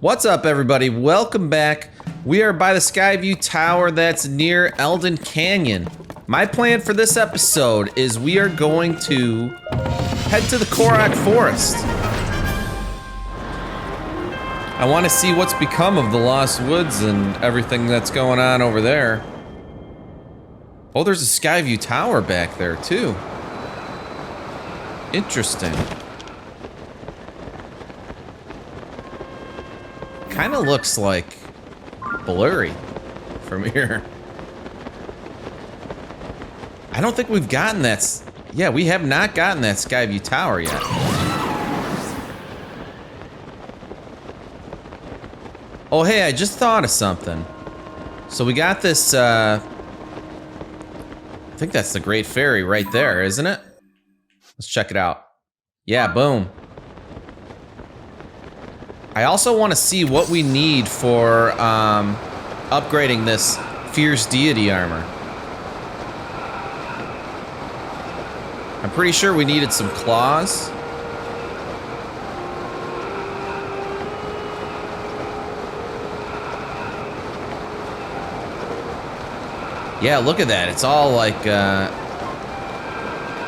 What's up, everybody? Welcome back. We are by the Skyview Tower that's near Elden Canyon. My plan for this episode is we are going to head to the Korok Forest. I want to see what's become of the Lost Woods and everything that's going on over there. Oh, there's a Skyview Tower back there, too. Interesting. Kind of looks like blurry from here. I don't think we've gotten that. Yeah, we have not gotten that Skyview Tower yet. Oh, hey, I just thought of something. So we got this, I think that's the Great Fairy right there, isn't it? Let's check it out. Yeah, boom. I also want to see what we need for upgrading this Fierce Deity armor. I'm pretty sure we needed some claws. Yeah, look at that. It's all like,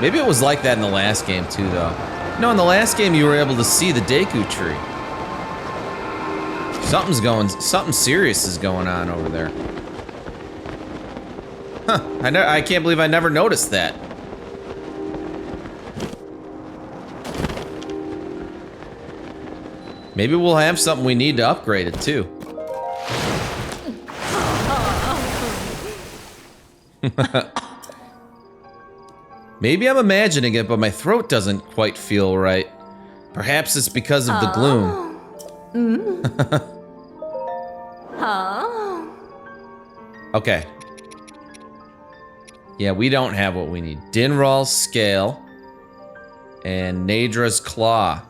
maybe it was like that in the last game too, though. No, in the last game you were able to see the Deku tree. Something serious is going on over there. Huh, I can't believe I never noticed that. Maybe we'll have something we need to upgrade it too. Maybe I'm imagining it, but my throat doesn't quite feel right. Perhaps it's because of the gloom. Okay. Yeah, we don't have what we need. Dinral's Scale and Nadra's Claw.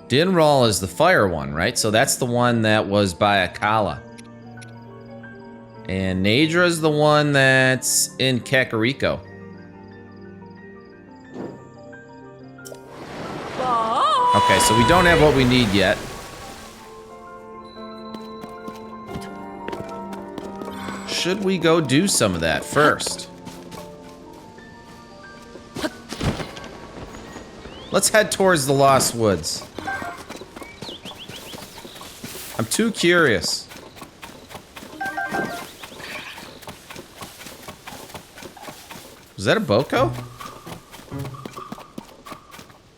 Dinral is the fire one, right? So that's the one that was by Akala. And Nadra's the one that's in Kakariko. Okay, so we don't have what we need yet. Should we go do some of that first? Let's head towards the Lost Woods. I'm too curious. Was that a Boko?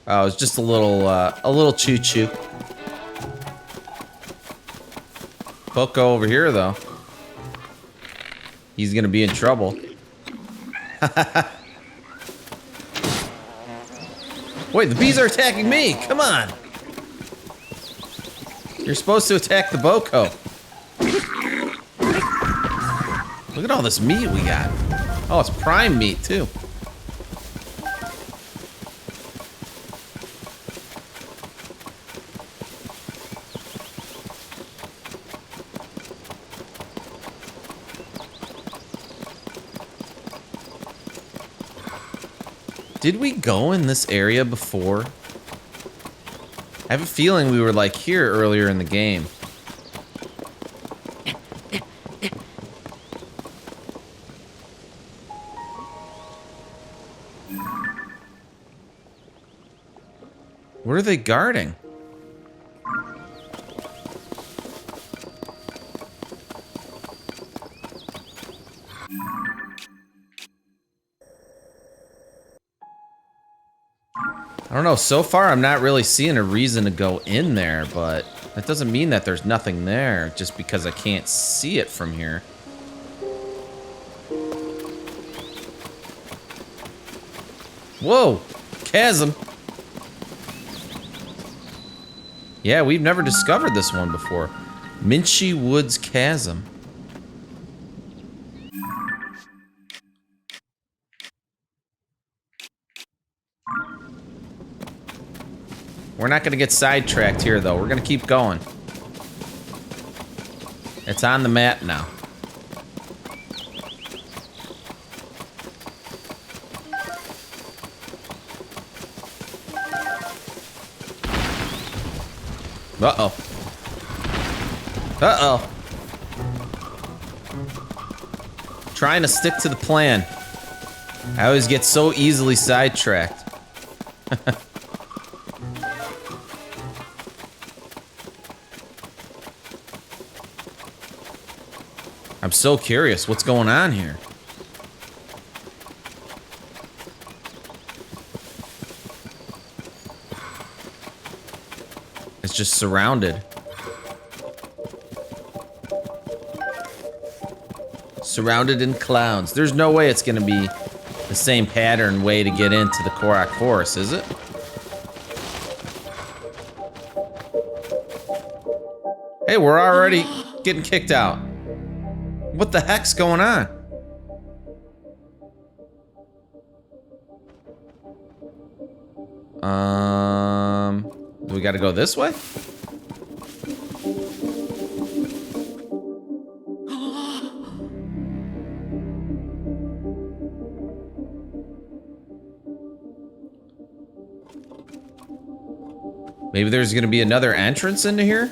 Oh, it's just a little choo-choo. Boko over here, though. He's gonna be in trouble. Wait, the bees are attacking me! Come on! You're supposed to attack the Boko. Look at all this meat we got. Oh, it's prime meat, too. Did we go in this area before? I have a feeling we were like here earlier in the game. What are they guarding? I don't know, so far I'm not really seeing a reason to go in there, but that doesn't mean that there's nothing there just because I can't see it from here. Whoa! Chasm! Yeah, we've never discovered this one before. Minchy Woods Chasm. We're not gonna get sidetracked here, though. We're gonna keep going. It's on the map now. Uh-oh. Uh-oh. Trying to stick to the plan. I always get so easily sidetracked. I'm so curious what's going on here. It's just surrounded. Surrounded in clouds. There's no way it's gonna be the same pattern way to get into the Korok Forest, is it? Hey, we're already getting kicked out. What the heck's going on? Do we gotta go this way? Maybe there's gonna be another entrance into here?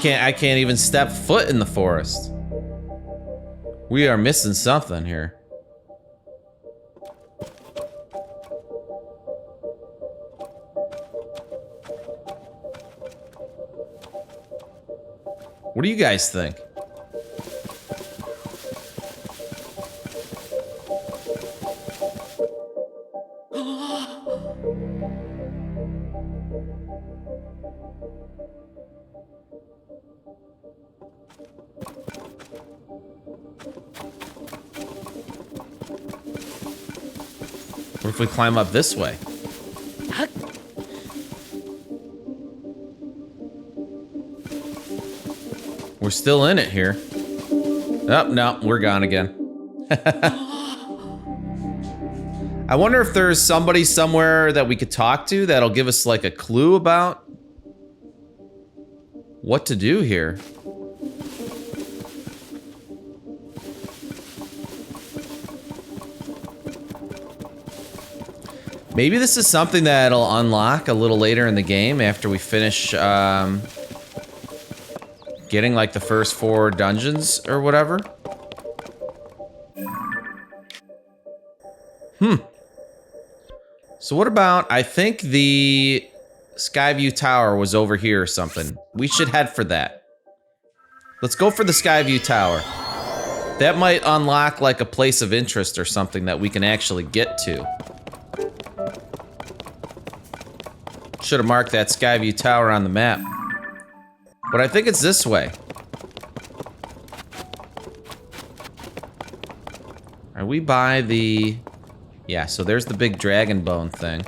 I can't even step foot in the forest. We are missing something here. What do you guys think? What if we climb up this way? We're still in it here. Oh, no, we're gone again. I wonder if there's somebody somewhere that we could talk to that'll give us like a clue about what to do here. Maybe this is something that'll unlock a little later in the game after we finish getting like the first 4 dungeons or whatever. So what about, I think the Skyview Tower was over here or something. We should head for that. Let's go for the Skyview Tower. That might unlock like a place of interest or something that we can actually get to. Should have marked that Skyview Tower on the map. But I think it's this way. Are we by the... Yeah, so there's the big dragon bone thing.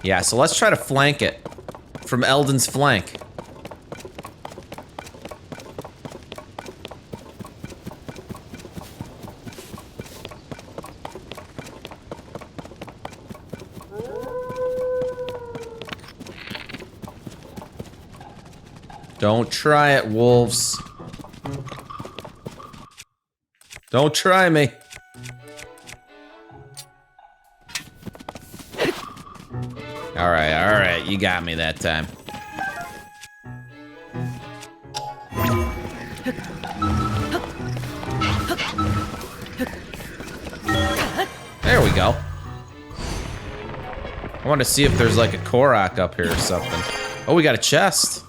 Yeah, so let's try to flank it from Eldon's flank. Don't try it, wolves. Don't try me. All right, you got me that time. There we go. I want to see if there's like a Korok up here or something. Oh, we got a chest.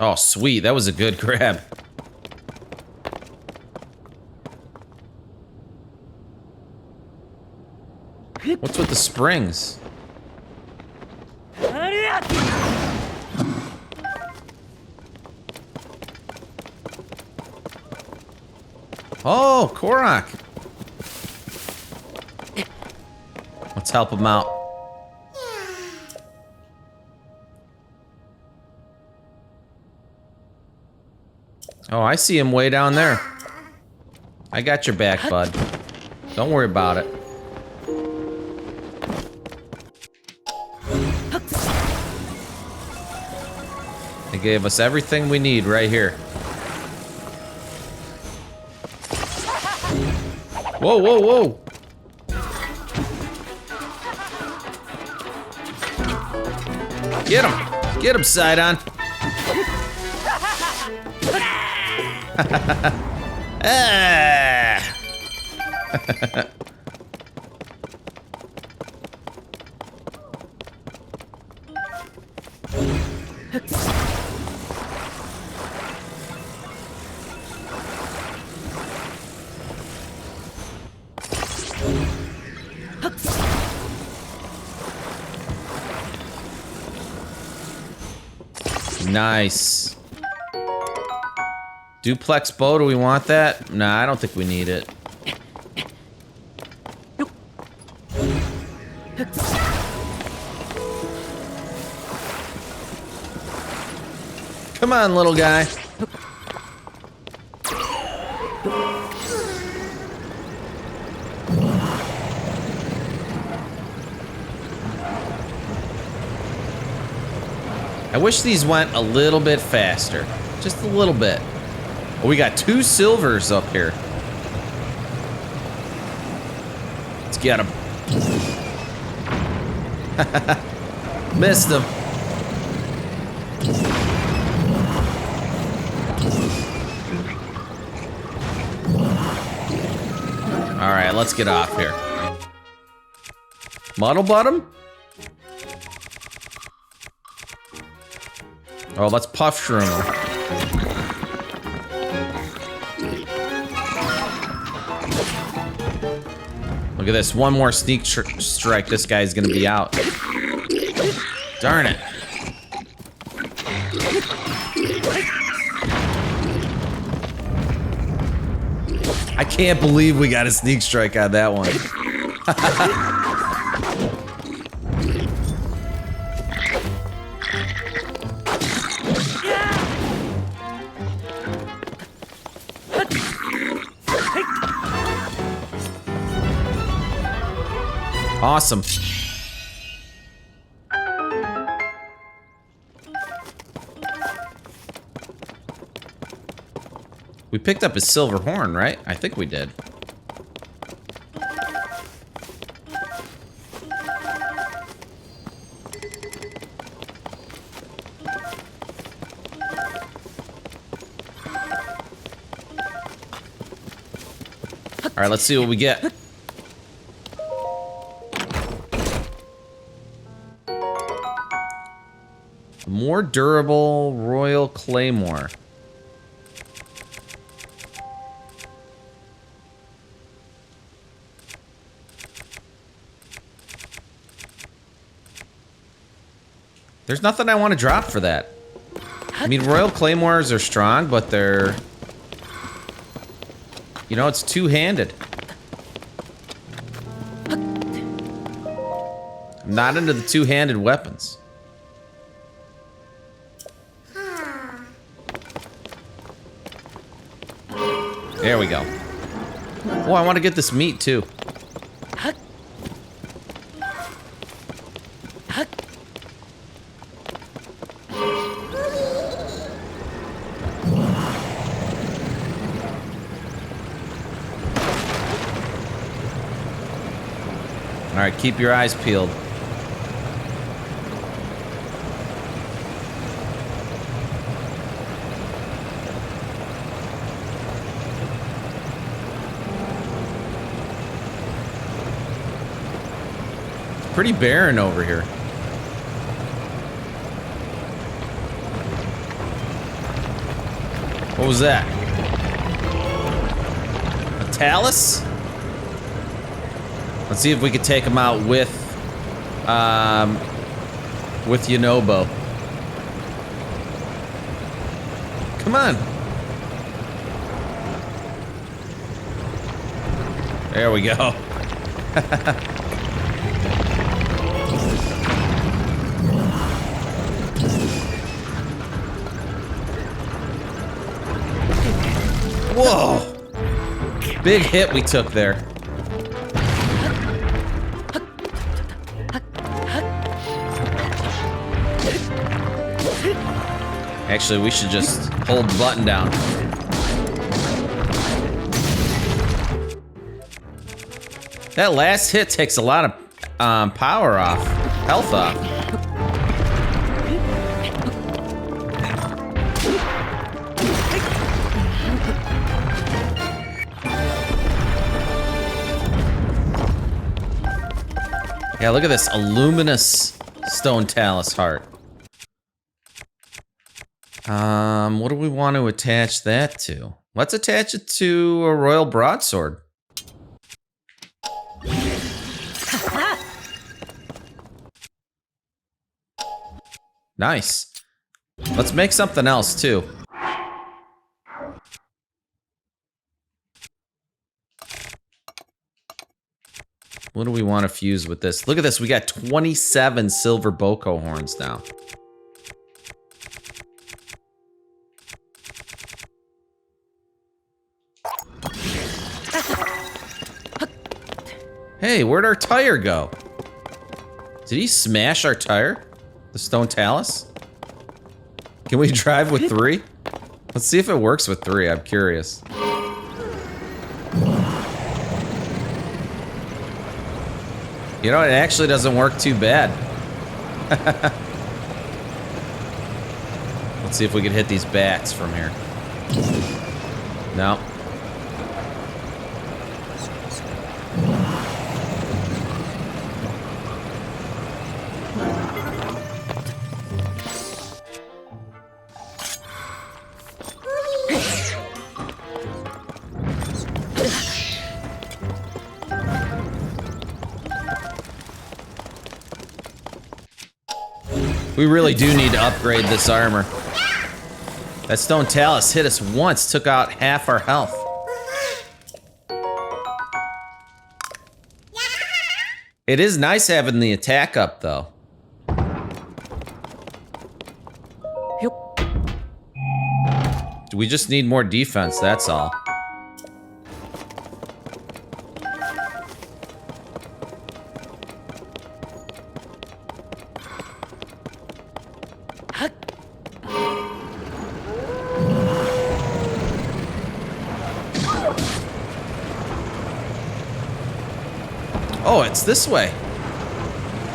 Oh, sweet. That was a good grab. What's with the springs? Oh, Korok. Let's help him out. Oh, I see him way down there. I got your back, bud. Don't worry about it. They gave us everything we need right here. Whoa, whoa, whoa! Get him! Get him, Sidon! Ah! Nice. Duplex bow, do we want that? Nah, I don't think we need it. Come on, little guy. I wish these went a little bit faster. Just a little bit. Oh, we got 2 silvers up here. Let's get them. Missed them. Alright, let's get off here. Muddle bottom? Oh, let's puff shroom. Look at this. One more sneak strike. This guy's gonna be out. Darn it. I can't believe we got a sneak strike on that one. Awesome. We picked up his silver horn, right? I think we did. All right, let's see what we get. More durable Royal Claymore. There's nothing I want to drop for that. I mean, Royal Claymores are strong, but they're... You know, it's two-handed. I'm not into the two-handed weapons. There we go. Oh, I want to get this meat, too. All right, keep your eyes peeled. It's pretty barren over here. What was that? A talus? Let's see if we could take him out with Yonobo. Come on. There we go. Whoa! Big hit we took there. Actually, we should just hold the button down. That last hit takes a lot of power off, health off. Yeah, look at this, a luminous stone talus heart. What do we want to attach that to? Let's attach it to a royal broadsword. Nice. Let's make something else too. What do we want to fuse with this? Look at this, we got 27 silver boko horns now. Hey, where'd our tire go? Did he smash our tire? The stone talus? Can we drive with 3? Let's see if it works with 3, I'm curious. You know, it actually doesn't work too bad. Let's see if we can hit these bats from here. No. We really do need to upgrade this armor. That stone talus hit us once, took out half our health. It is nice having the attack up, though. We just need more defense, that's all. Oh, it's this way.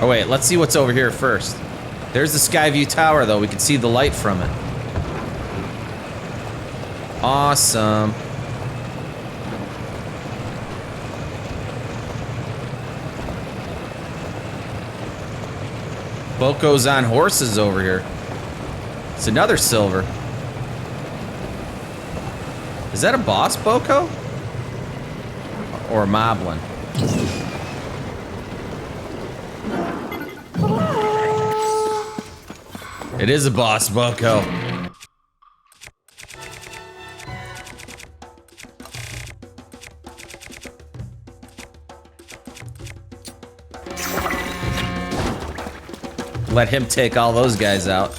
Oh wait, let's see what's over here first. There's the Skyview Tower, though. We can see the light from it. Awesome. Boko's on horses over here. It's another silver. Is that a boss Boko? Or a moblin? It is a boss Boko. Let him take all those guys out.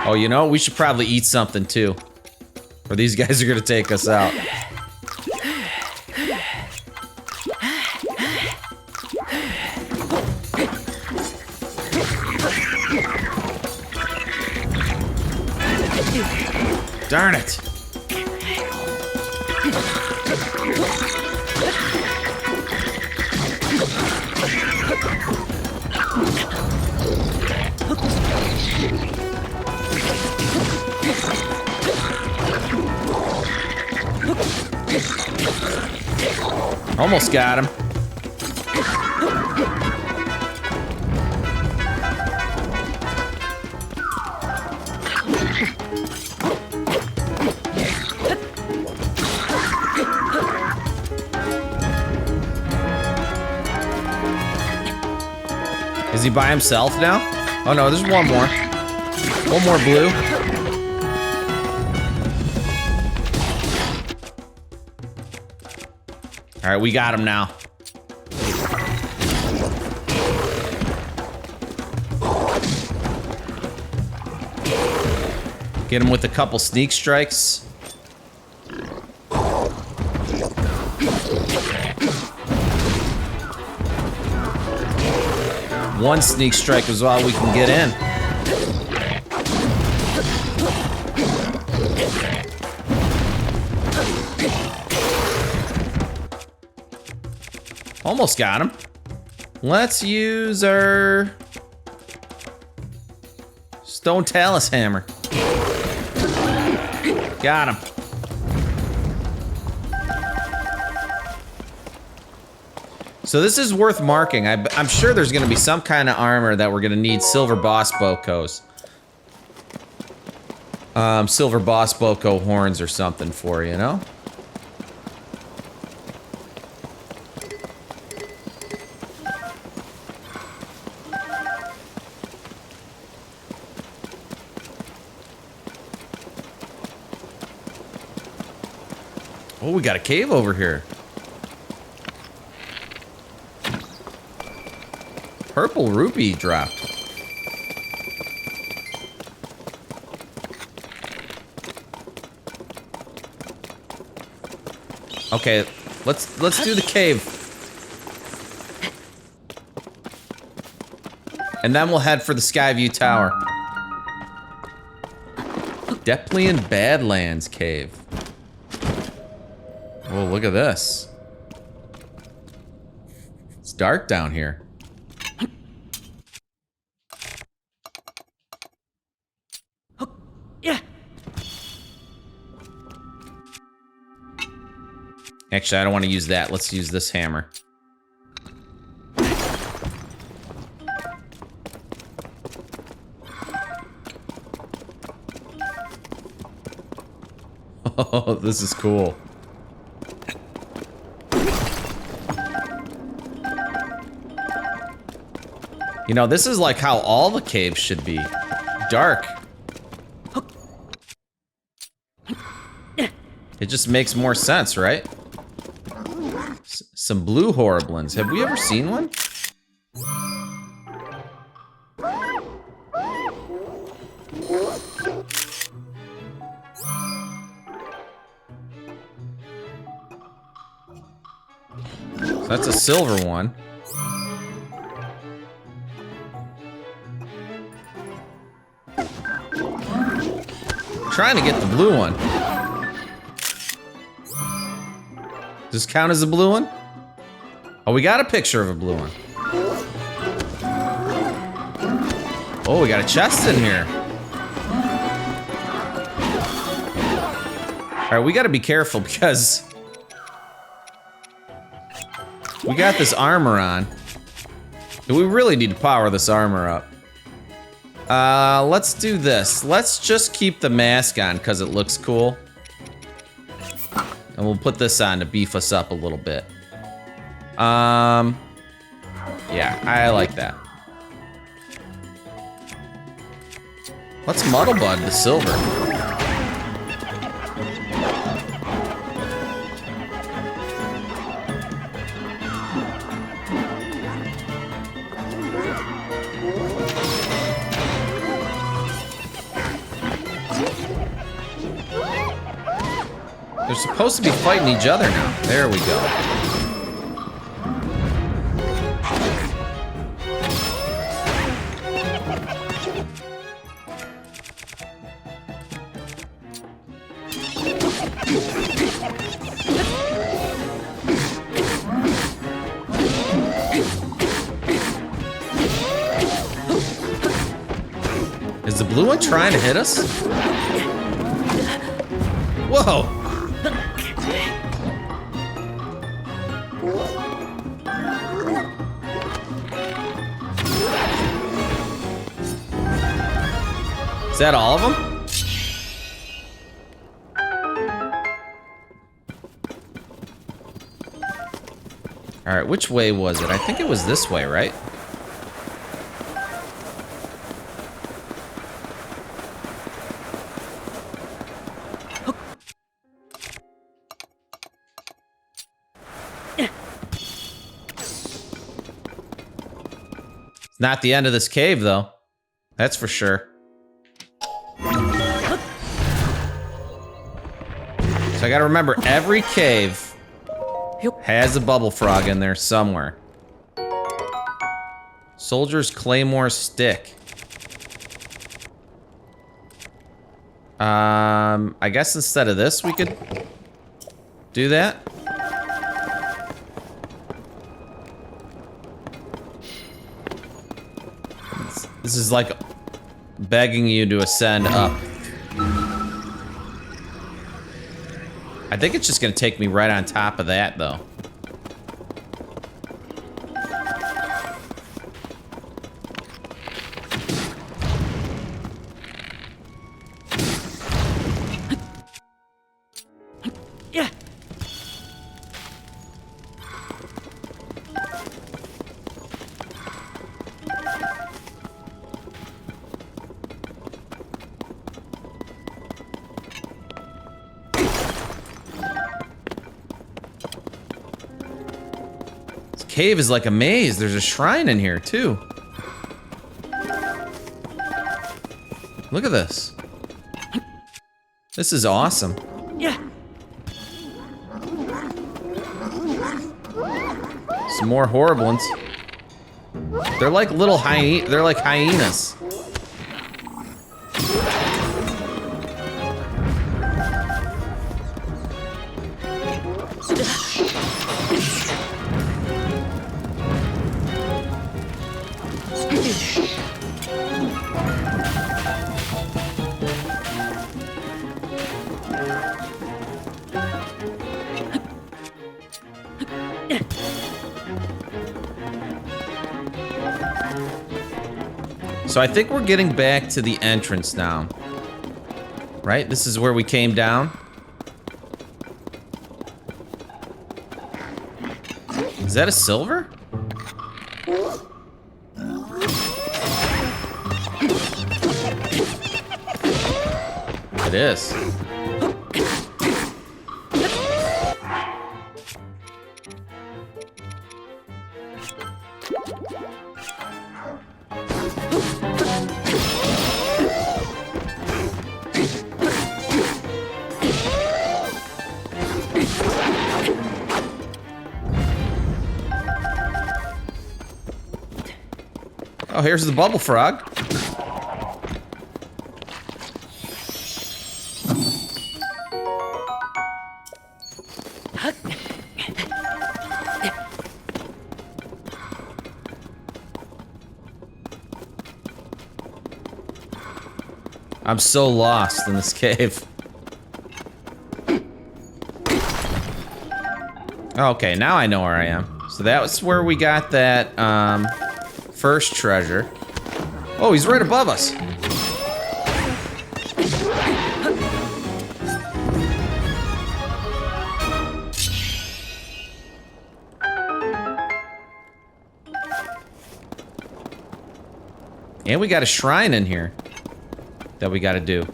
Oh, you know, we should probably eat something too. Or these guys are gonna take us out. Darn it. Almost got him. Is he by himself now? Oh no, there's one more. One more blue. All right, we got him now. Get him with a couple sneak strikes. One sneak strike is all we can get in. Almost got him. Let's use our Stone Talus Hammer. Got him. So this is worth marking. I'm sure there's gonna be some kind of armor that we're gonna need silver boss bokos. Silver boss boko horns or something for, you know? Oh, we got a cave over here. Purple rupee dropped. Okay, let's do the cave. And then we'll head for the Skyview Tower. Deplean Badlands Cave. Oh, look at this. It's dark down here. Actually, I don't want to use that. Let's use this hammer. Oh, this is cool. You know, this is like how all the caves should be. Dark. It just makes more sense, right? Some blue horriblins. Have we ever seen one? So that's a silver one. Trying to get the blue one. Does this count as a blue one? Oh, we got a picture of a blue one. Oh, we got a chest in here. All right, we got to be careful because we got this armor on. And we really need to power this armor up. Let's do this. Let's just keep the mask on because it looks cool. And we'll put this on to beef us up a little bit. Yeah, I like that. Let's Muddlebud the silver. They're supposed to be fighting each other now. There we go. Is the blue one trying to hit us? Whoa! Is that all of them? All right, which way was it? I think it was this way, right? Not the end of this cave, though. That's for sure. So I gotta remember, every cave has a bubble frog in there somewhere. Soldier's Claymore Stick. I guess instead of this, we could do that. This is like begging you to ascend up. I think it's just gonna take me right on top of that, though. Cave is like a maze. There's a shrine in here too. Look at this. This is awesome. Yeah. Some more horriblins. They're like little they're like hyenas. So I think we're getting back to the entrance now. Right? This is where we came down. Is that a silver? It is. Oh, here's the bubble frog. I'm so lost in this cave. Okay, now I know where I am. So that was where we got that, first treasure. Oh, he's right above us. And we got a shrine in here that we gotta do.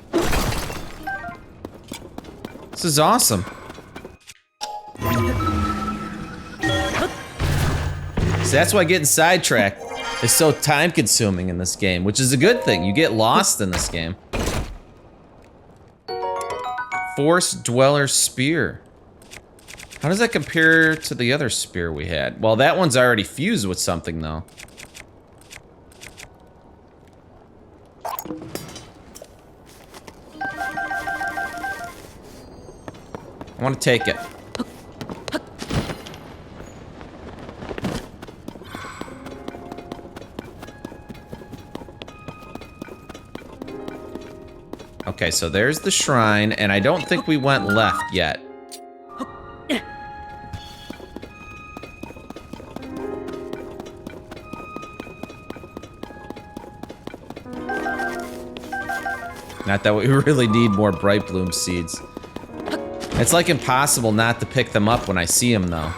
This is awesome. So that's why getting sidetracked is so time consuming in this game, which is a good thing. You get lost in this game. Forest Dweller Spear. How does that compare to the other spear we had? Well, that one's already fused with something though. I want to take it. Okay, so there's the shrine, and I don't think we went left yet. Not that we really need more bright bloom seeds. It's like impossible not to pick them up when I see them, though.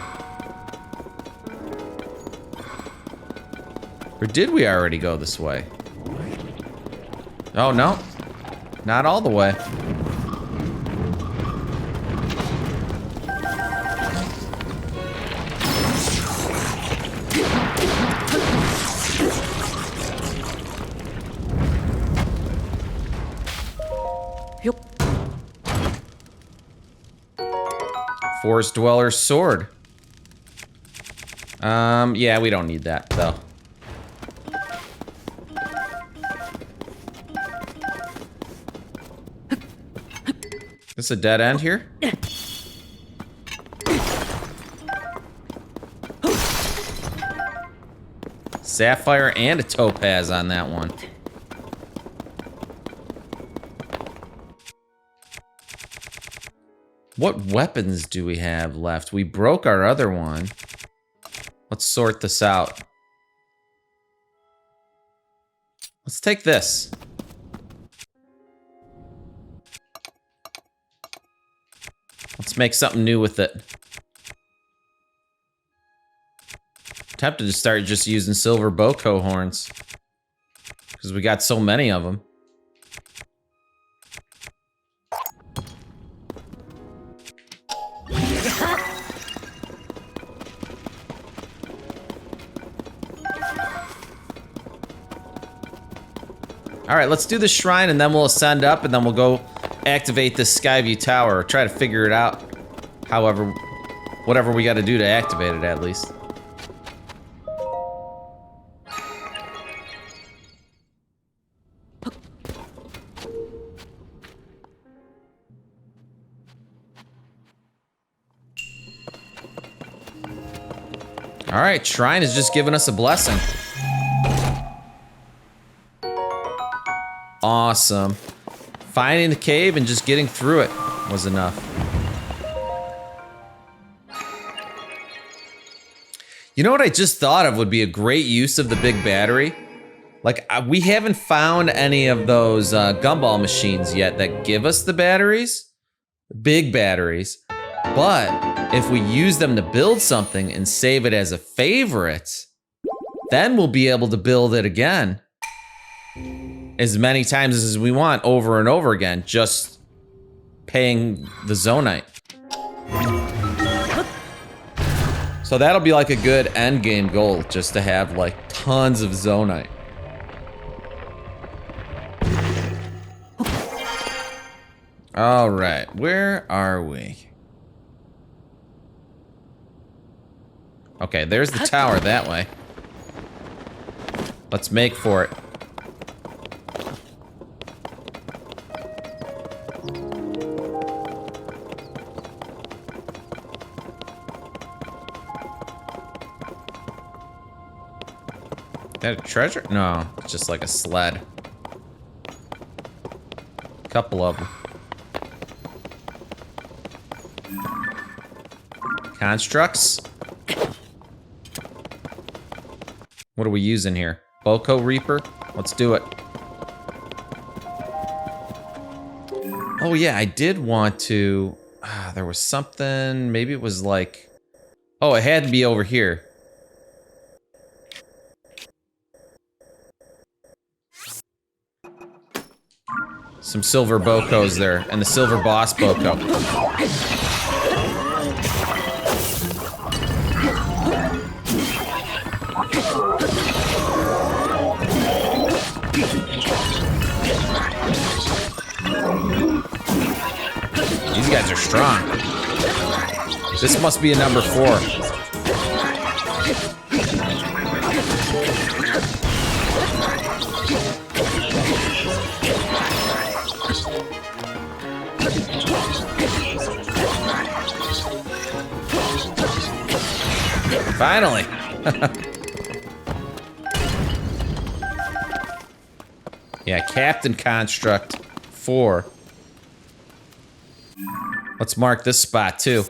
Or did we already go this way? Oh, no. Not all the way. Forest Dweller's sword. Yeah, we don't need that, though. This a dead end here? Sapphire and a topaz on that one. What weapons do we have left? We broke our other one. Let's sort this out. Let's take this. Let's make something new with it. I'm tempted to start just using silver boko horns. Because we got so many of them. Alright, let's do the shrine and then we'll ascend up and then we'll go activate this Skyview Tower or try to figure it out. However, whatever we gotta do to activate it at least. Alright, shrine is just giving us a blessing. Awesome. Finding the cave and just getting through it was enough. You know what I just thought of would be a great use of the big battery? Like, we haven't found any of those gumball machines yet that give us the batteries. Big batteries. But if we use them to build something and save it as a favorite, then we'll be able to build it again. As many times as we want, over and over again, just paying the Zonite. So that'll be like a good end game goal, just to have like tons of Zonite. All right, where are we? Okay, there's the tower that way. Let's make for it. Is that a treasure? No, it's just like a sled. Couple of them. Constructs? What are we using here? Boko Reaper? Let's do it. Oh yeah, I did want to... there was something... Maybe it was like... Oh, it had to be over here. Some silver Bokos there, and the silver boss Boko. These guys are strong. This must be a number 4. Finally. Yeah, Captain Construct 4. Let's mark this spot too.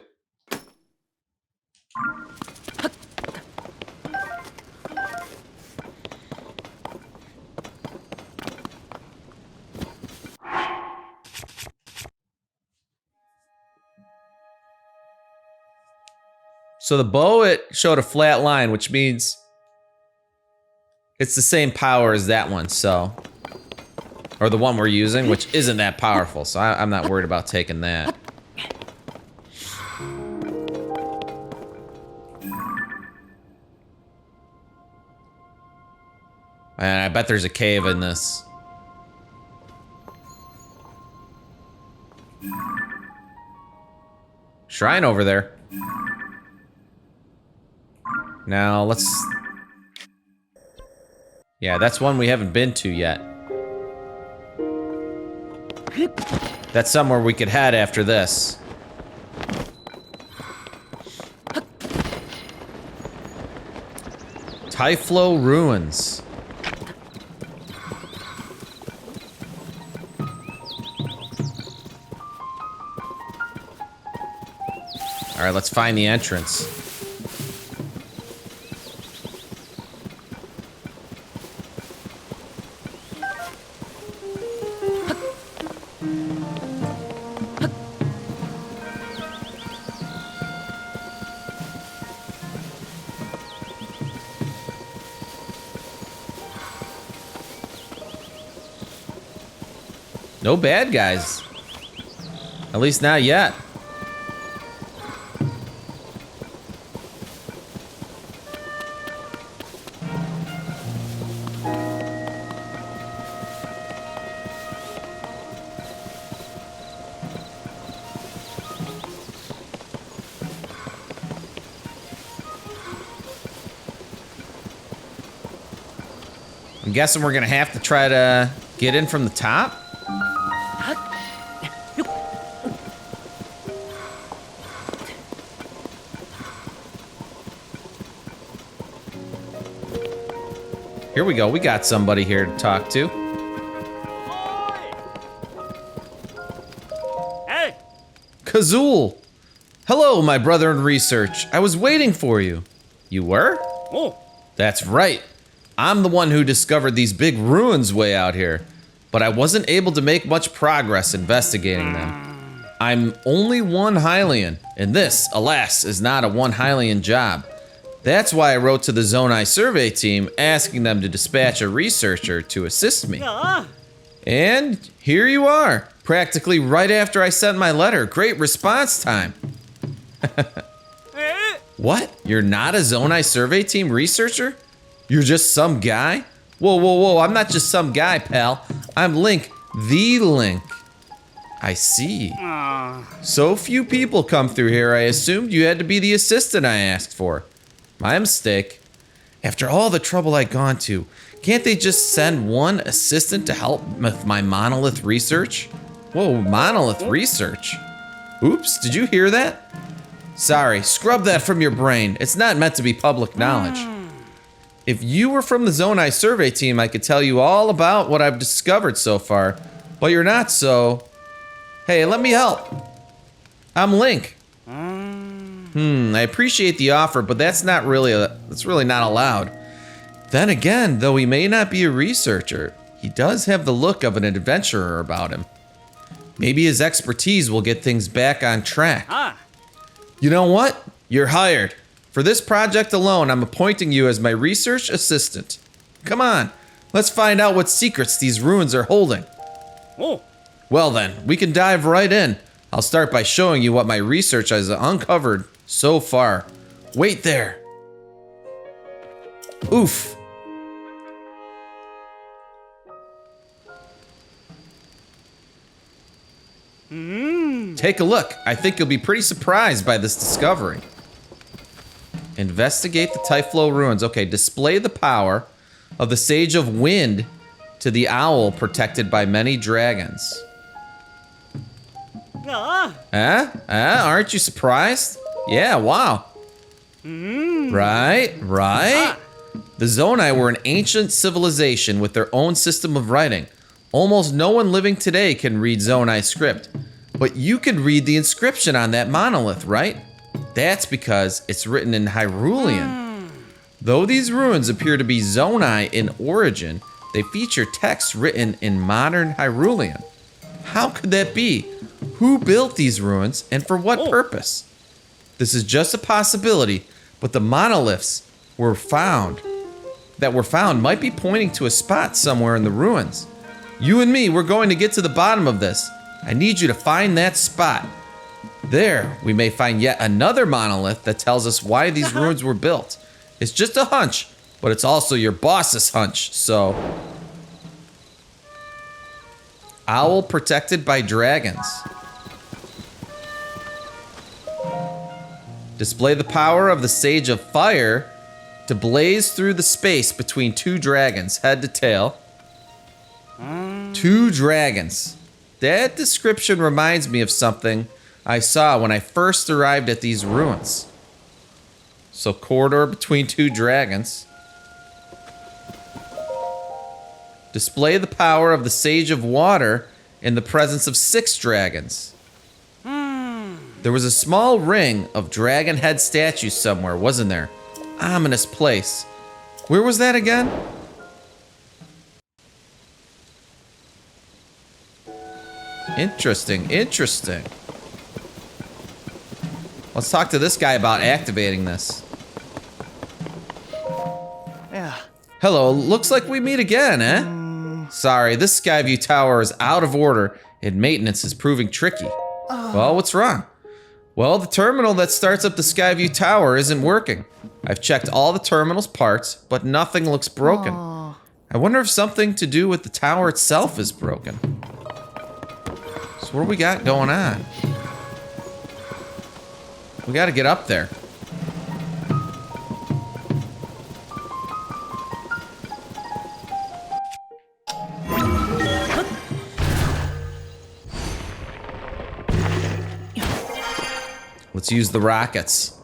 So the bow, it showed a flat line, which means it's the same power as that one, so. Or the one we're using, which isn't that powerful, so I'm not worried about taking that. And I bet there's a cave in this. shrine over there. Now, let's... Yeah, that's one we haven't been to yet. That's somewhere we could head after this. Thyphlo Ruins. Alright, let's find the entrance. No bad guys. At least not yet. I'm guessing we're gonna have to try to get in from the top. Here we go, we got somebody here to talk to. Hey! Kazul! Hello, my brother in research. I was waiting for you. You were? Oh! That's right. I'm the one who discovered these big ruins way out here, but I wasn't able to make much progress investigating them. I'm only one Hylian, and this, alas, is not a one Hylian job. That's why I wrote to the Zonai survey team asking them to dispatch a researcher to assist me. And here you are, practically right after I sent my letter. Great response time. What? You're not a Zonai survey team researcher? You're just some guy? Whoa, whoa, whoa, I'm not just some guy, pal. I'm Link, the Link. I see. So few people come through here, I assumed you had to be the assistant I asked for. My mistake. After all the trouble I've gone to, can't they just send one assistant to help with my monolith research? Whoa, monolith research? Oops, did you hear that? Sorry, scrub that from your brain. It's not meant to be public knowledge. If you were from the Zonai survey team, I could tell you all about what I've discovered so far, but you're not, so... Hey, let me help. I'm Link. I appreciate the offer, but that's really not allowed. Then again, though he may not be a researcher, he does have the look of an adventurer about him. Maybe his expertise will get things back on track. You know what? You're hired. For this project alone, I'm appointing you as my research assistant. Come on, let's find out what secrets these ruins are holding. Well then, we can dive right in. I'll start by showing you what my research has uncovered so far. Wait there. Oof. Take a look. I think you'll be pretty surprised by this discovery. Investigate the Thyphlo ruins. Okay, display the power of the Sage of Wind to the owl protected by many dragons. Aren't you surprised? Yeah, wow. Right. The Zonai were an ancient civilization with their own system of writing. Almost no one living today can read Zonai script. But you can read the inscription on that monolith, right? That's because it's written in Hyrulean. Though these ruins appear to be Zonai in origin, they feature text written in modern Hyrulean. How could that be? Who built these ruins and for what purpose? This is just a possibility, but the monoliths that were found might be pointing to a spot somewhere in the ruins. You and me, we're going to get to the bottom of this. I need you to find that spot. There, we may find yet another monolith that tells us why these ruins were built. It's just a hunch, but it's also your boss's hunch, so... Owl protected by dragons. Display the power of the Sage of Fire to blaze through the space between two dragons, head to tail. Two dragons. That description reminds me of something I saw when I first arrived at these ruins. So, corridor between two dragons. Display the power of the Sage of Water in the presence of 6 dragons. There was a small ring of dragon head statues somewhere, wasn't there? Ominous place. Where was that again? Interesting, interesting. Let's talk to this guy about activating this. Yeah. Hello, looks like we meet again, eh? Sorry, this Skyview Tower is out of order and maintenance is proving tricky. Well, what's wrong? Well, the terminal that starts up the Skyview Tower isn't working. I've checked all the terminal's parts, but nothing looks broken. I wonder if something to do with the tower itself is broken. So what do we got going on? We gotta get up there. Let's use the rockets.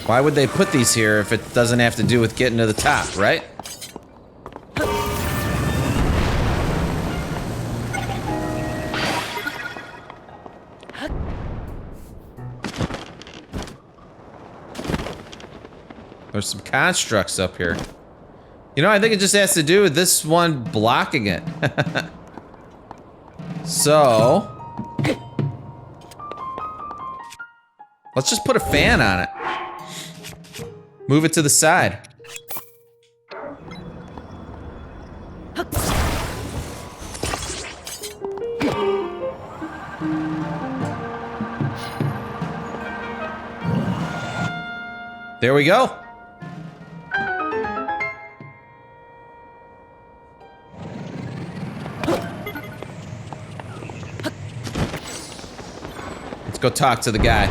Why would they put these here if it doesn't have to do with getting to the top, right? There's some constructs up here. You know, I think it just has to do with this one blocking it. So... let's just put a fan on it. Move it to the side. There we go. Let's go talk to the guy.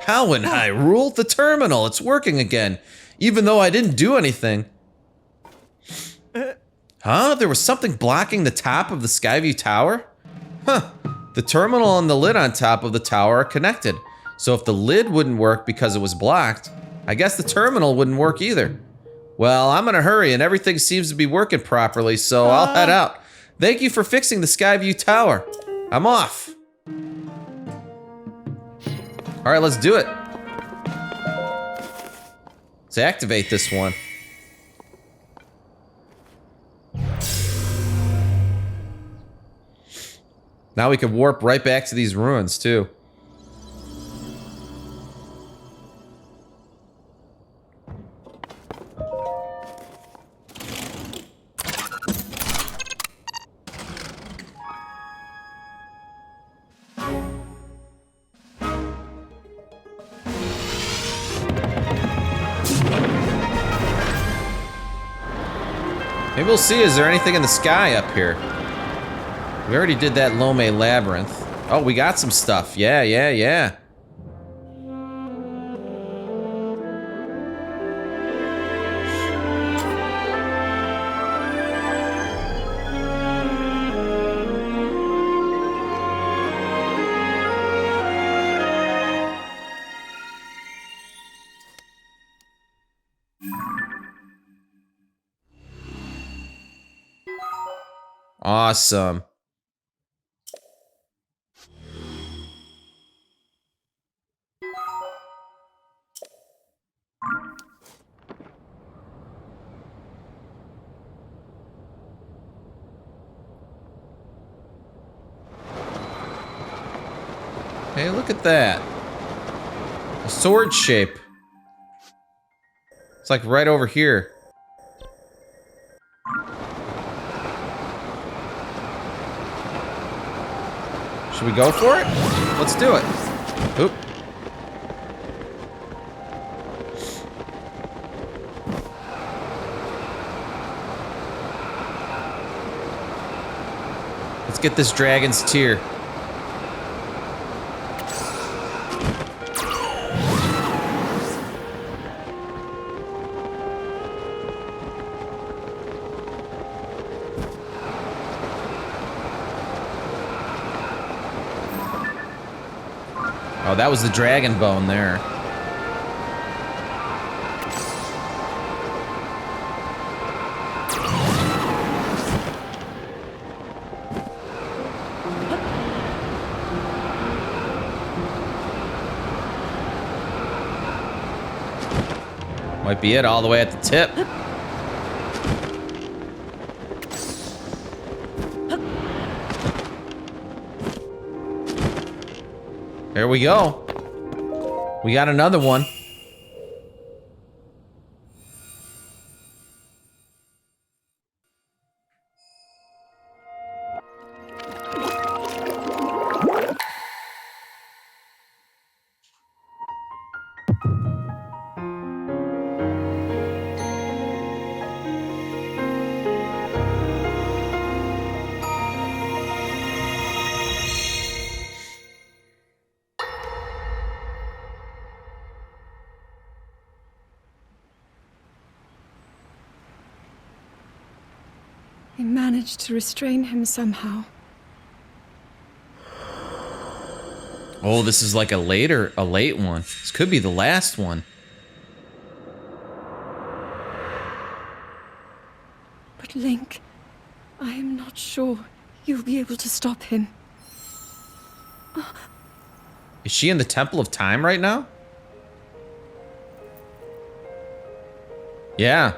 How in Hyrule? The terminal, it's working again. Even though I didn't do anything. Huh? There was something blocking the top of the Skyview Tower? Huh. The terminal and the lid on top of the tower are connected. So if the lid wouldn't work because it was blocked, I guess the terminal wouldn't work either. Well, I'm in a hurry and everything seems to be working properly, so I'll head out. Thank you for fixing the Skyview Tower. I'm off. All right, let's do it. Let's activate this one. Now we can warp right back to these ruins, too. Maybe we'll see, is there anything in the sky up here? We already did that Lome Labyrinth. Oh, we got some stuff. Yeah, yeah, yeah. Awesome. Hey, look at that. A sword shape. It's like right over here. Should we go for it? Let's do it. Oop. Let's get this dragon's tear. Oh, that was the dragon bone there. Might be it all the way at the tip. There we go. We got another one. I managed to restrain him somehow. Oh, this is like a late one. This could be the last one. But Link, I am not sure you'll be able to stop him. Is she in the Temple of Time right now? Yeah.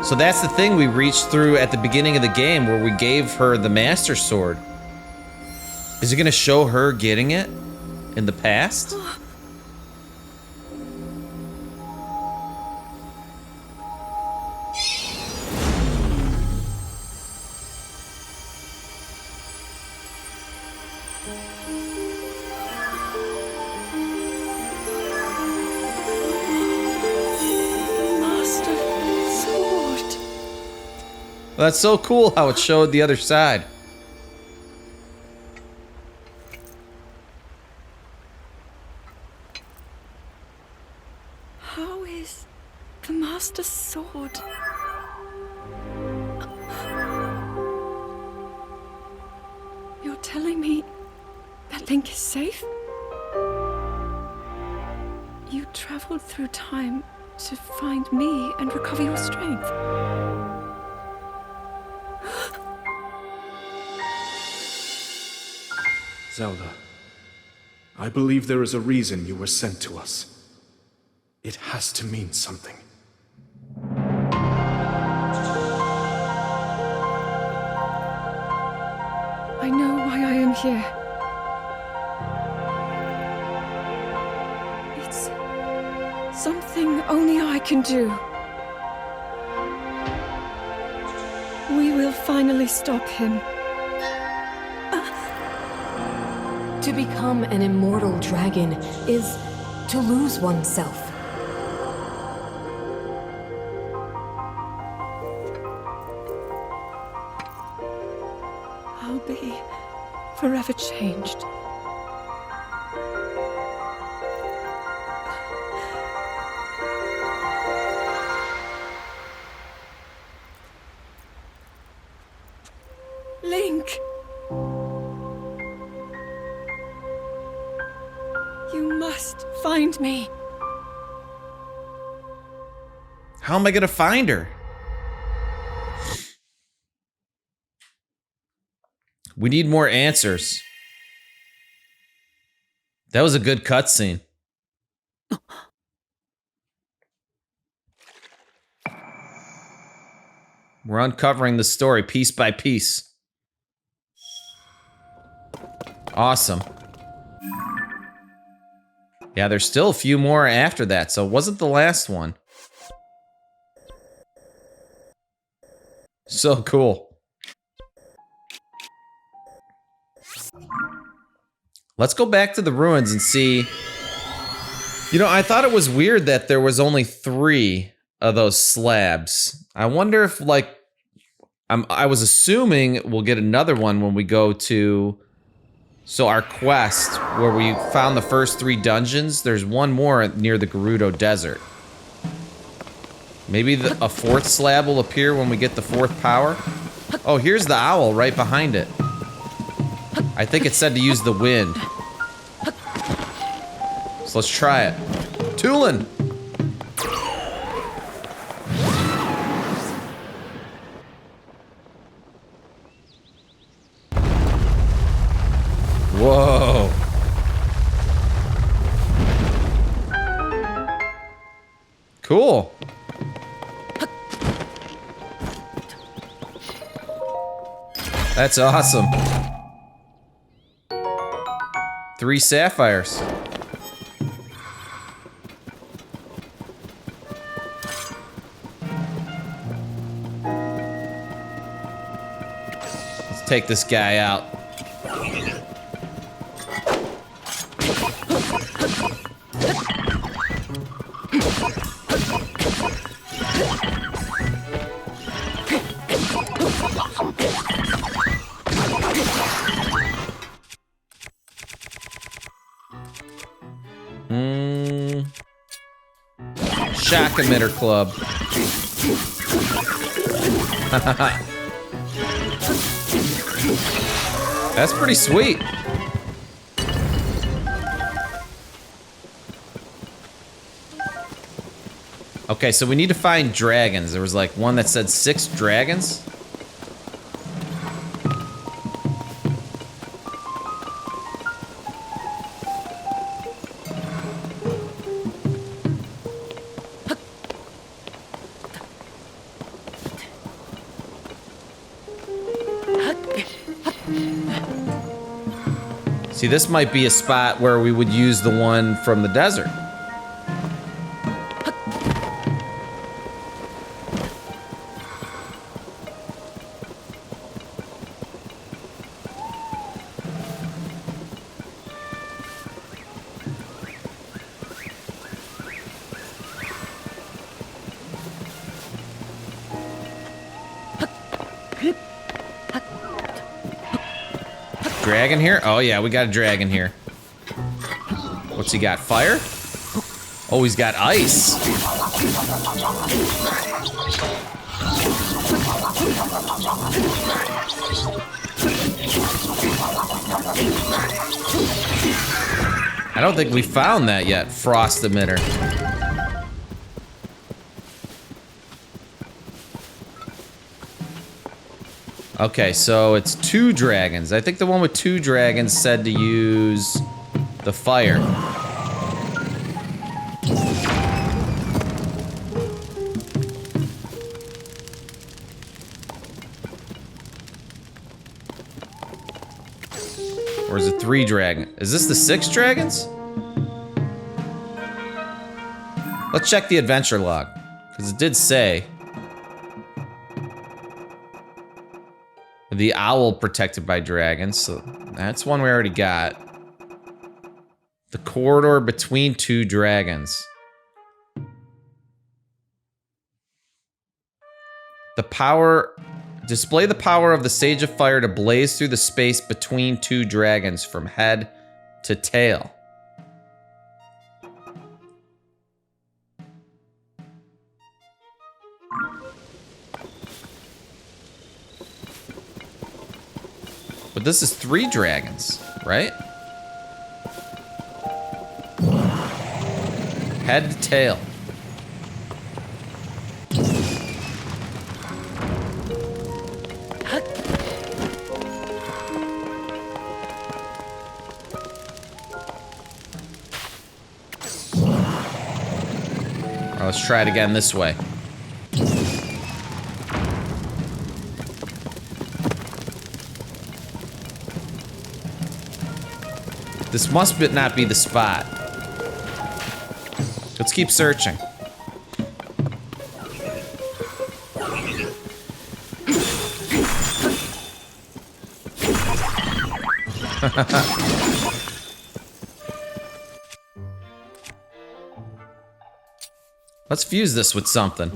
So that's the thing we reached through at the beginning of the game where we gave her the Master Sword. Is it gonna show her getting it in the past? Well, that's so cool how it showed the other side. How is the Master Sword? You're telling me that Link is safe? You traveled through time to find me and recover your strength. Zelda, I believe there is a reason you were sent to us. It has to mean something. I know why I am here. It's something only I can do. We will finally stop him. To become an immortal dragon is to lose oneself. I'll be forever changed. Link! You must find me. How am I gonna find her? We need more answers. That was a good cutscene. We're uncovering the story piece by piece. Awesome. Yeah, there's still a few more after that, so it wasn't the last one. So cool. Let's go back to the ruins and see. You know, I thought it was weird that there was only 3 of those slabs. I wonder if, like, I was assuming we'll get another one when we go to... So our quest, where we found the first 3 dungeons, there's one more near the Gerudo Desert. Maybe a 4th slab will appear when we get the 4th power? Oh, here's the owl right behind it. I think it said to use the wind. So let's try it. Tulin! Whoa. Cool. That's awesome. 3 sapphires. Let's take this guy out. Shock emitter club. That's pretty sweet. Okay, so we need to find dragons. There was like one that said 6 dragons. See, this might be a spot where we would use the one from the desert. Dragon here? Oh yeah, we got a dragon here. What's he got? Fire? Oh, he's got ice. I don't think we found that yet. Frost emitter. Okay, so it's 2 dragons. I think the one with 2 dragons said to use the fire. Or is it 3 dragons? Is this the 6 dragons? Let's check the adventure log, because it did say the owl protected by dragons, so that's one we already got. The corridor between 2 dragons. The power... Display the power of the Sage of Fire to blaze through the space between 2 dragons from head to tail. But this is 3 dragons, right? Head to tail. All right, let's try it again this way. This must not be the spot. Let's keep searching. Let's fuse this with something.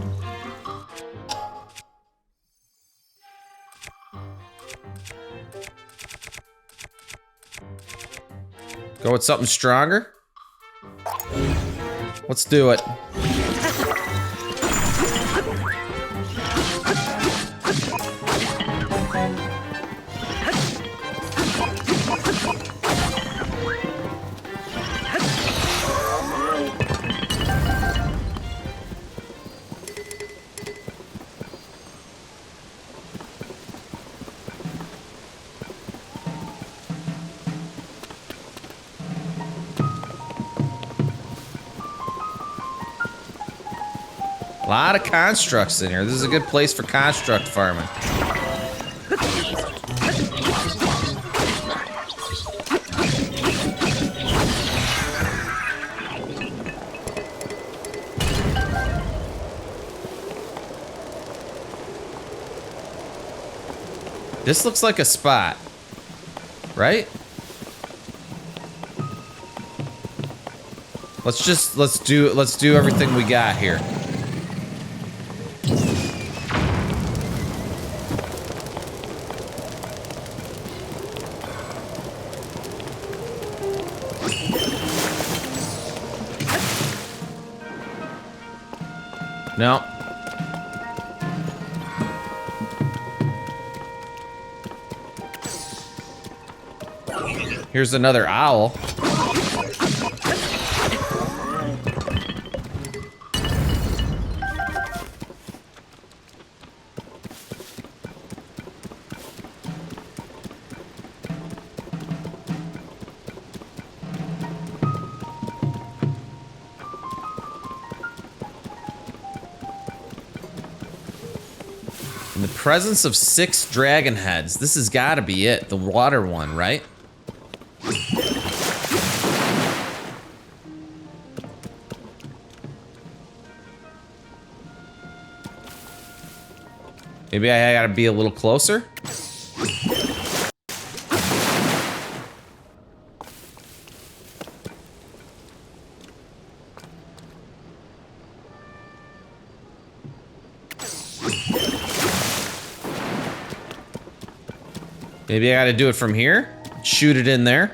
Go with something stronger? Let's do it. A lot of constructs in here. This is a good place for construct farming. This looks like a spot, right? Let's do everything we got here. No. Here's another owl. In the presence of 6 dragon heads. This has got to be it. The water one, right? Maybe I gotta be a little closer? Maybe I gotta do it from here? Shoot it in there?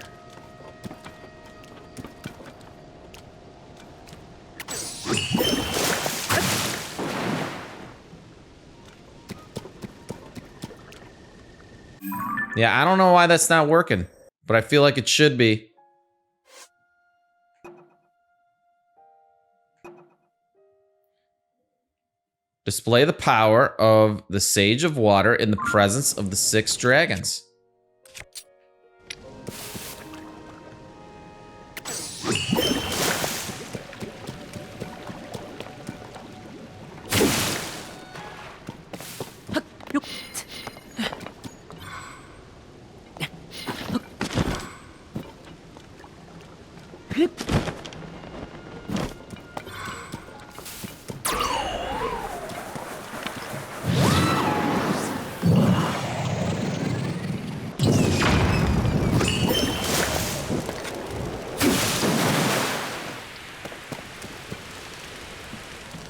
Yeah, I don't know why that's not working, but I feel like it should be. Display the power of the Sage of Water in the presence of the 6 dragons.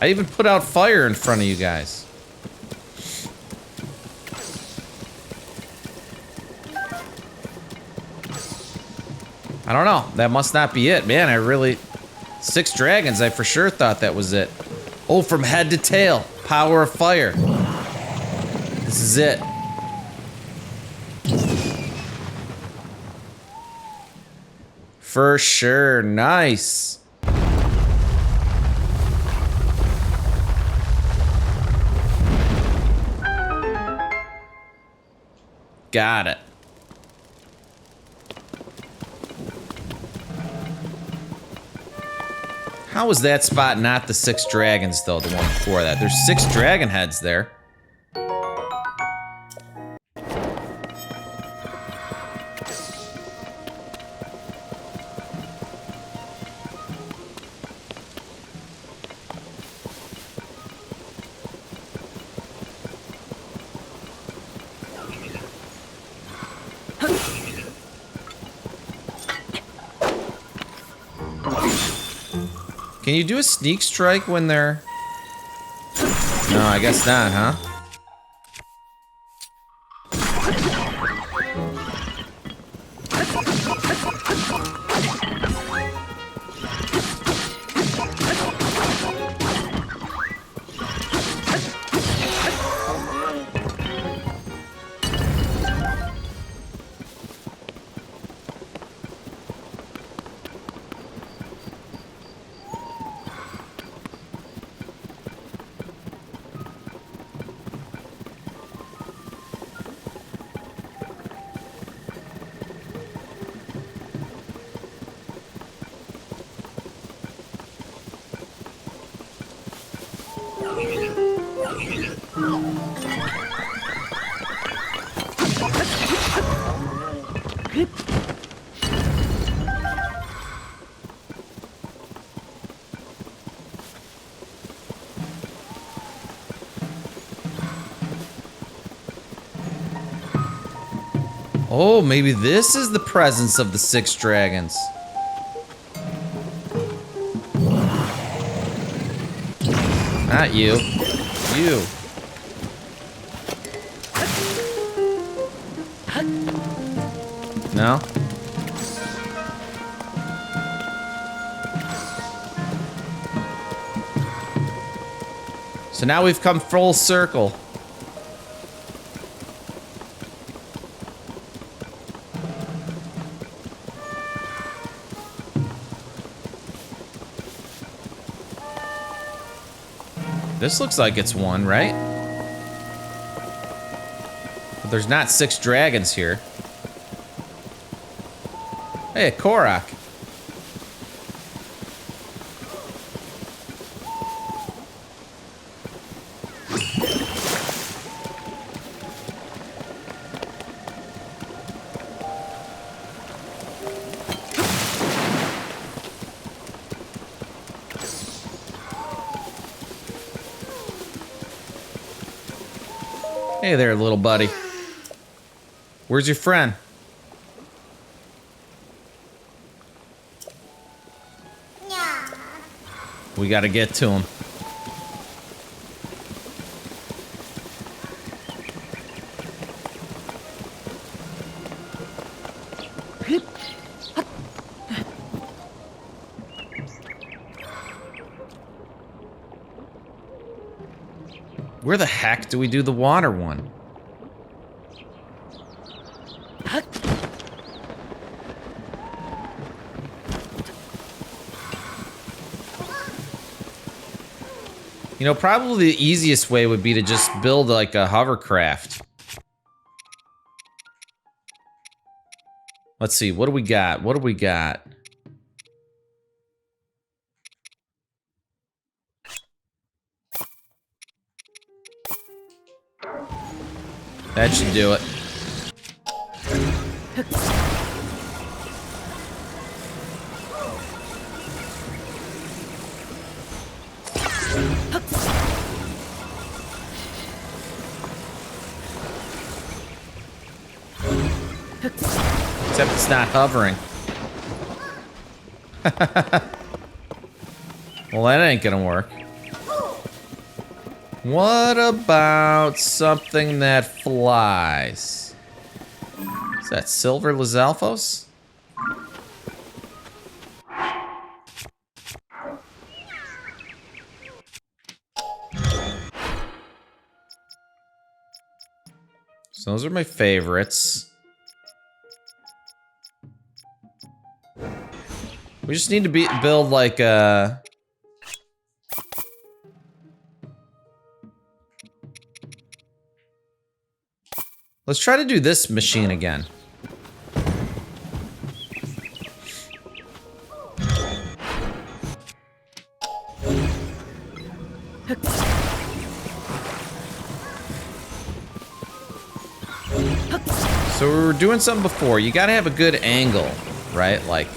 I even put out fire in front of you guys. I don't know. That must not be it. Man, I really... 6 dragons, I for sure thought that was it. Oh, from head to tail. Power of fire. This is it. For sure. Nice. Got it. How was that spot not the 6 dragons, though, the one before that? There's 6 dragon heads there. Can you do a sneak strike when they're... No, I guess not, huh? Oh, maybe this is the presence of the 6 dragons. Not you. You. No? So now we've come full circle. This looks like it's one, right? But there's not 6 dragons here. Hey, Korok. Hey there, little buddy. Where's your friend? We gotta get to him. Where the heck do we do the water one? You know, probably the easiest way would be to just build like a hovercraft. Let's see, what do we got? What do we got? That should do it. Except it's not hovering. Well, that ain't gonna work. What about something that flies? Is that Silver Lizalfos? So those are my favorites. We just need to build like a... Let's try to do this machine again. So we were doing something before. You gotta have a good angle, right? Like,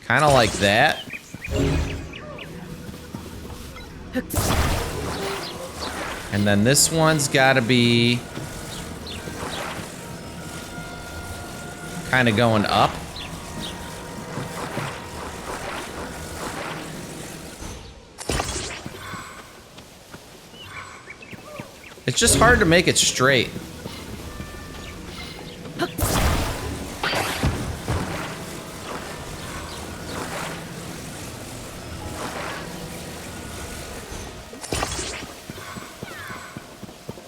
kind of like that. And then this one's gotta be kind of going up. It's just hard to make it straight.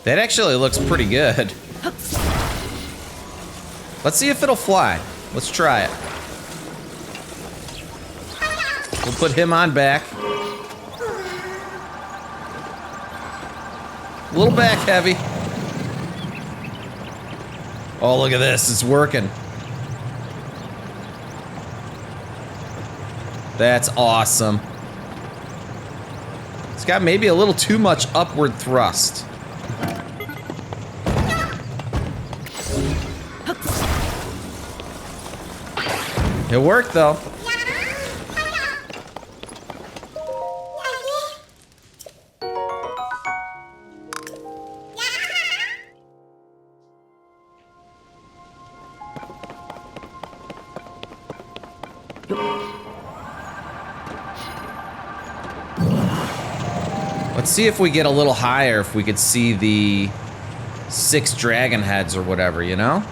That actually looks pretty good. Let's see if it'll fly. Let's try it. We'll put him on back. A little back heavy. Oh, look at this. It's working. That's awesome. It's got maybe a little too much upward thrust. It worked, though. Let's see if we get a little higher, if we could see the 6 dragon heads or whatever, you know?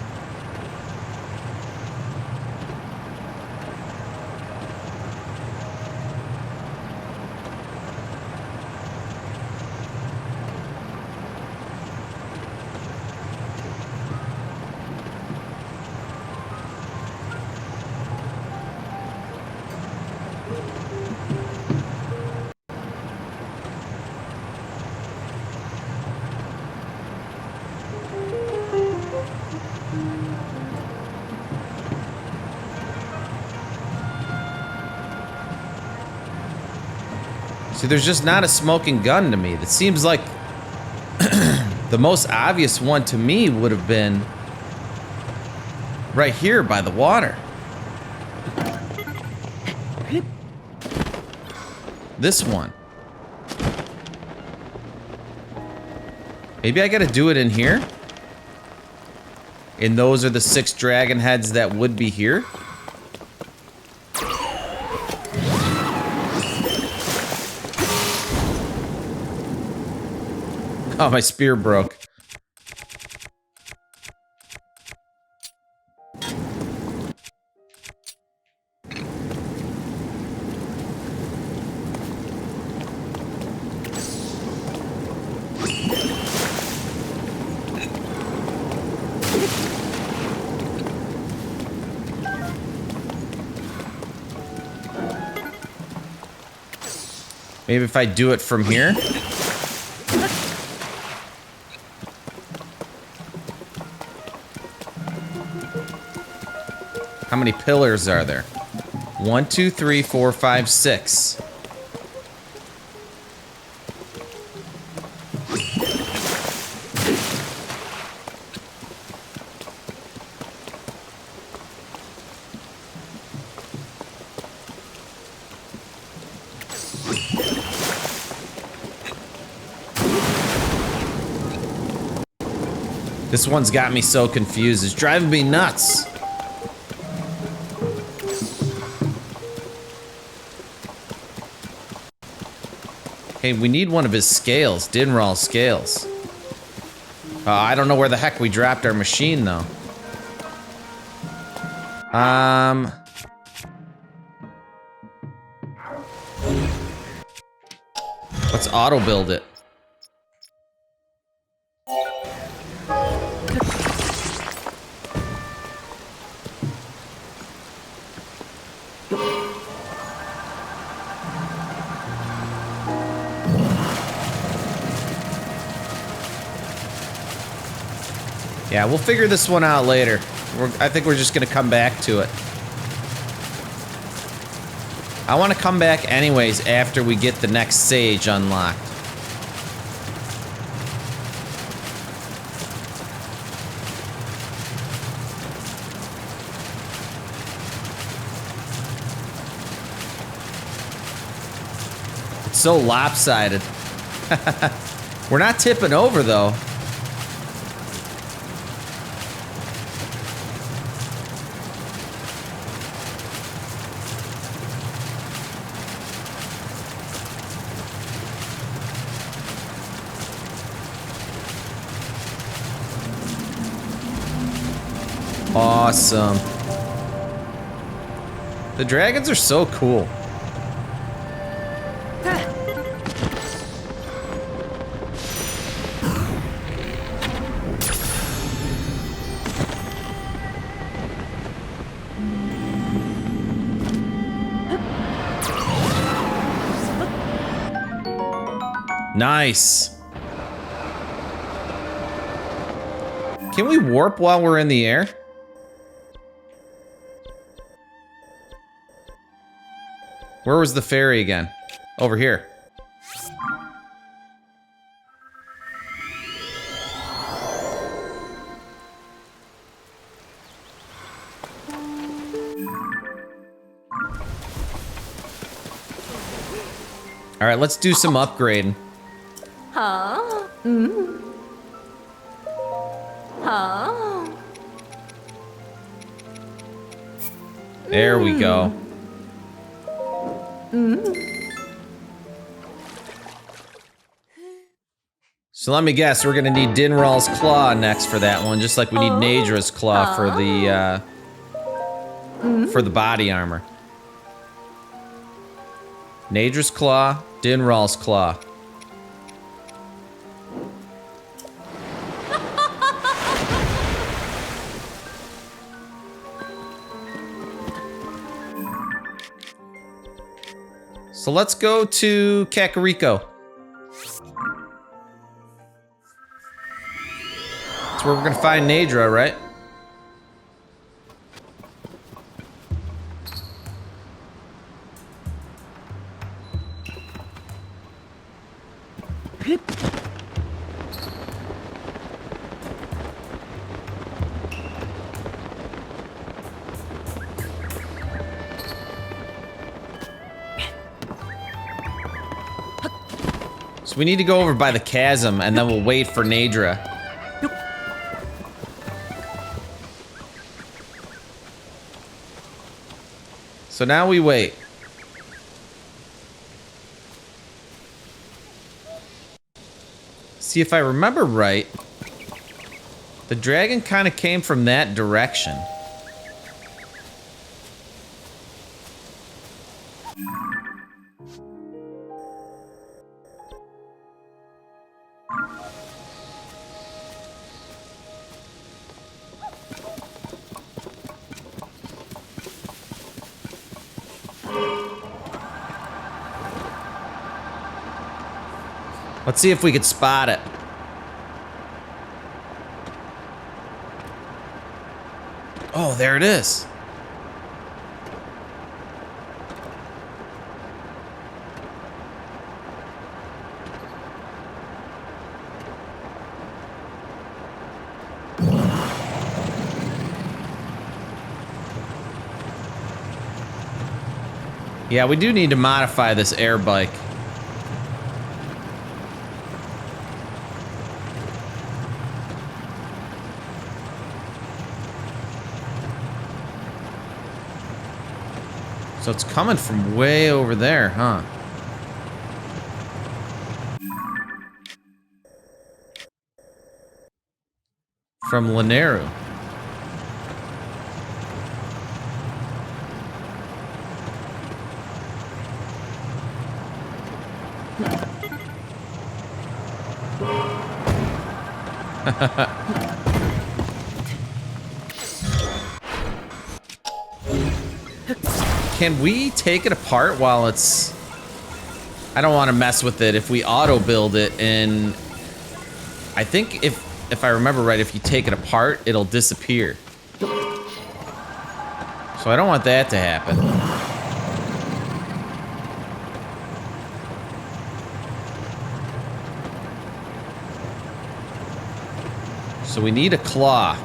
See, there's just not a smoking gun to me. That seems like the most obvious one to me would have been right here by the water. This one. Maybe I gotta do it in here? And those are the 6 dragon heads that would be here? Oh, my spear broke. Maybe if I do it from here? How many pillars are there? 1, 2, 3, 4, 5, 6. This one's got me so confused. It's driving me nuts. Hey, we need one of his scales, Dinral scales. I don't know where the heck we dropped our machine, though. Let's auto-build it. Yeah, we'll figure this one out later. I think we're just gonna come back to it. I want to come back anyways after we get the next sage unlocked. It's so lopsided. We're not tipping over though. Awesome. The dragons are so cool. Nice. Can we warp while we're in the air? Where was the fairy again? Over here. All right, let's do some upgrading. Huh? Huh? There we go. So let me guess, we're gonna need Dinral's Claw next for that one, just like we need Nadra's Claw for the body armor. Nadra's Claw, Dinral's Claw. So let's go to Kakariko. That's where we're gonna find Nadra, right? So we need to go over by the chasm, and then we'll wait for Nadra. So now we wait. See, if I remember right, the dragon kind of came from that direction. Let's see if we could spot it. Oh, there it is. Yeah, we do need to modify this air bike. So it's coming from way over there, huh? From Lanayru. Can we take it apart while it's... I don't want to mess with it if we auto-build it, and... I think if I remember right, if you take it apart, it'll disappear. So I don't want that to happen. So we need a claw.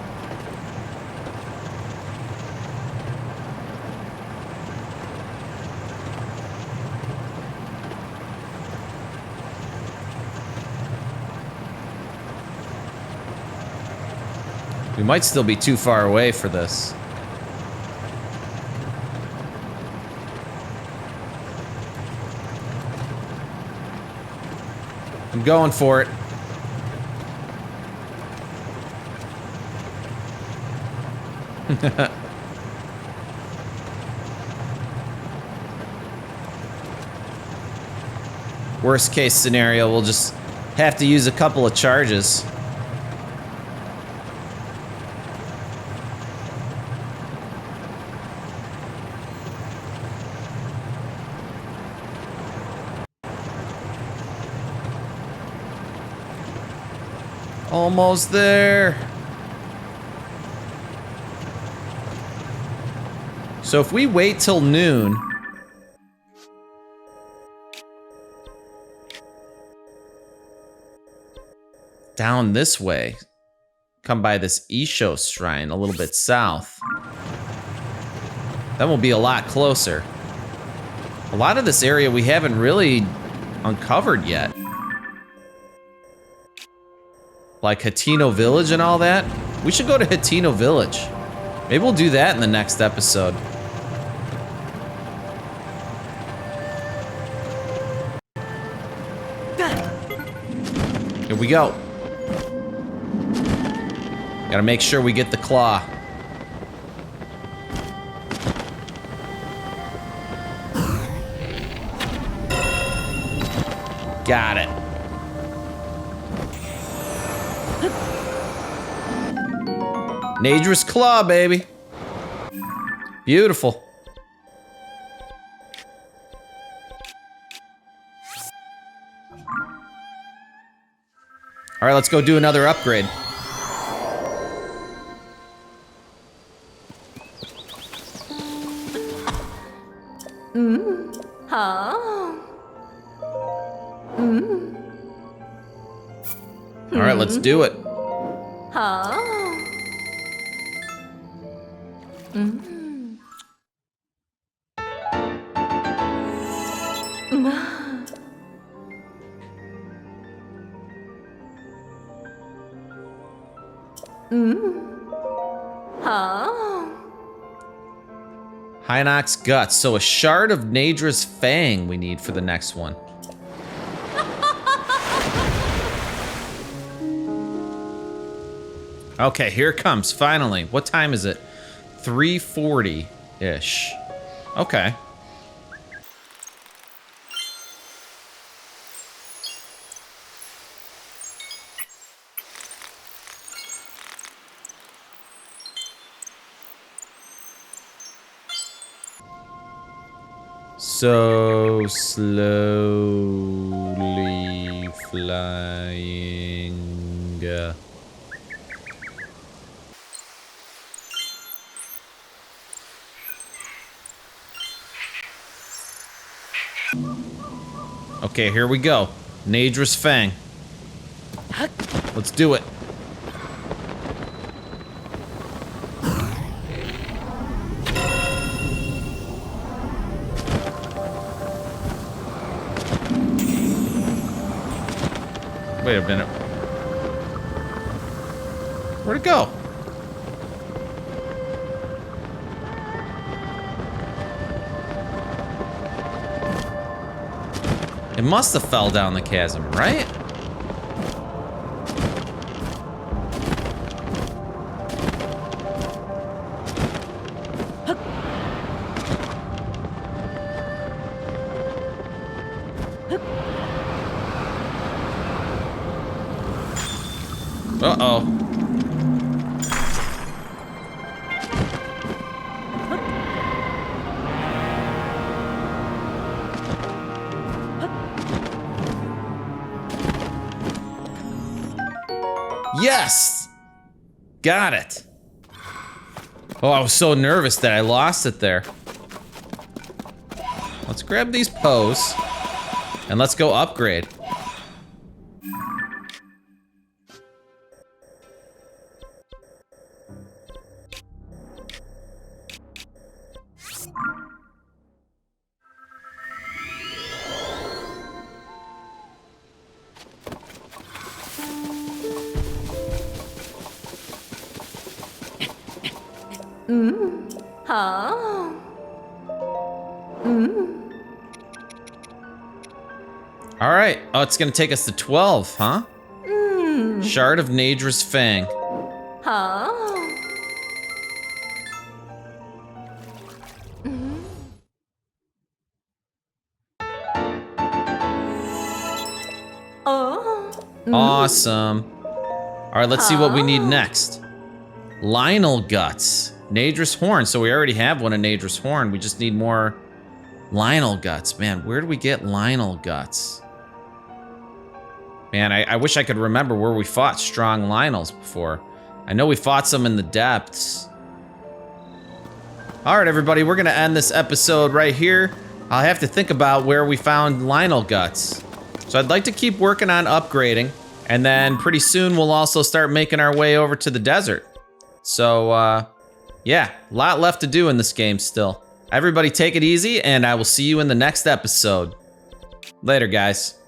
We might still be too far away for this. I'm going for it. Worst case scenario, we'll just have to use a couple of charges. Almost there. So if we wait till noon, down this way, come by this Isho shrine a little bit south, then we'll be a lot closer. A lot of this area we haven't really uncovered yet. Like Hateno Village and all that. We should go to Hateno Village. Maybe we'll do that in the next episode. Here we go. Gotta make sure we get the claw. Got it. Nadra's claw, baby. Beautiful. All right, let's go do another upgrade. All right, let's do it. Hinox Guts. So a shard of Nadra's Fang we need for the next one. Okay, here it comes, finally. What time is it? 3:40-ish. Okay. So slowly flying. Okay, here we go. Nadra's Fang. Let's do it. Wait a minute. Where'd it go? It must have fell down the chasm, right? Uh-oh. Yes! Got it. Oh, I was so nervous that I lost it there. Let's grab these posts and let's go upgrade. All right. Oh, it's gonna take us to 12, huh? Shard of Nadra's Fang. Awesome. All right, let's see what we need next. Lionel guts. Nadra's horn. So we already have one of Nadra's horn. We just need more Lionel guts. Man, where do we get Lionel guts? Man, I wish I could remember where we fought strong Lionels before. I know we fought some in the depths. All right, everybody, we're gonna end this episode right here. I'll have to think about where we found Lionel guts. So I'd like to keep working on upgrading, and then pretty soon we'll also start making our way over to the desert. So, yeah, a lot left to do in this game still. Everybody take it easy, and I will see you in the next episode. Later, guys.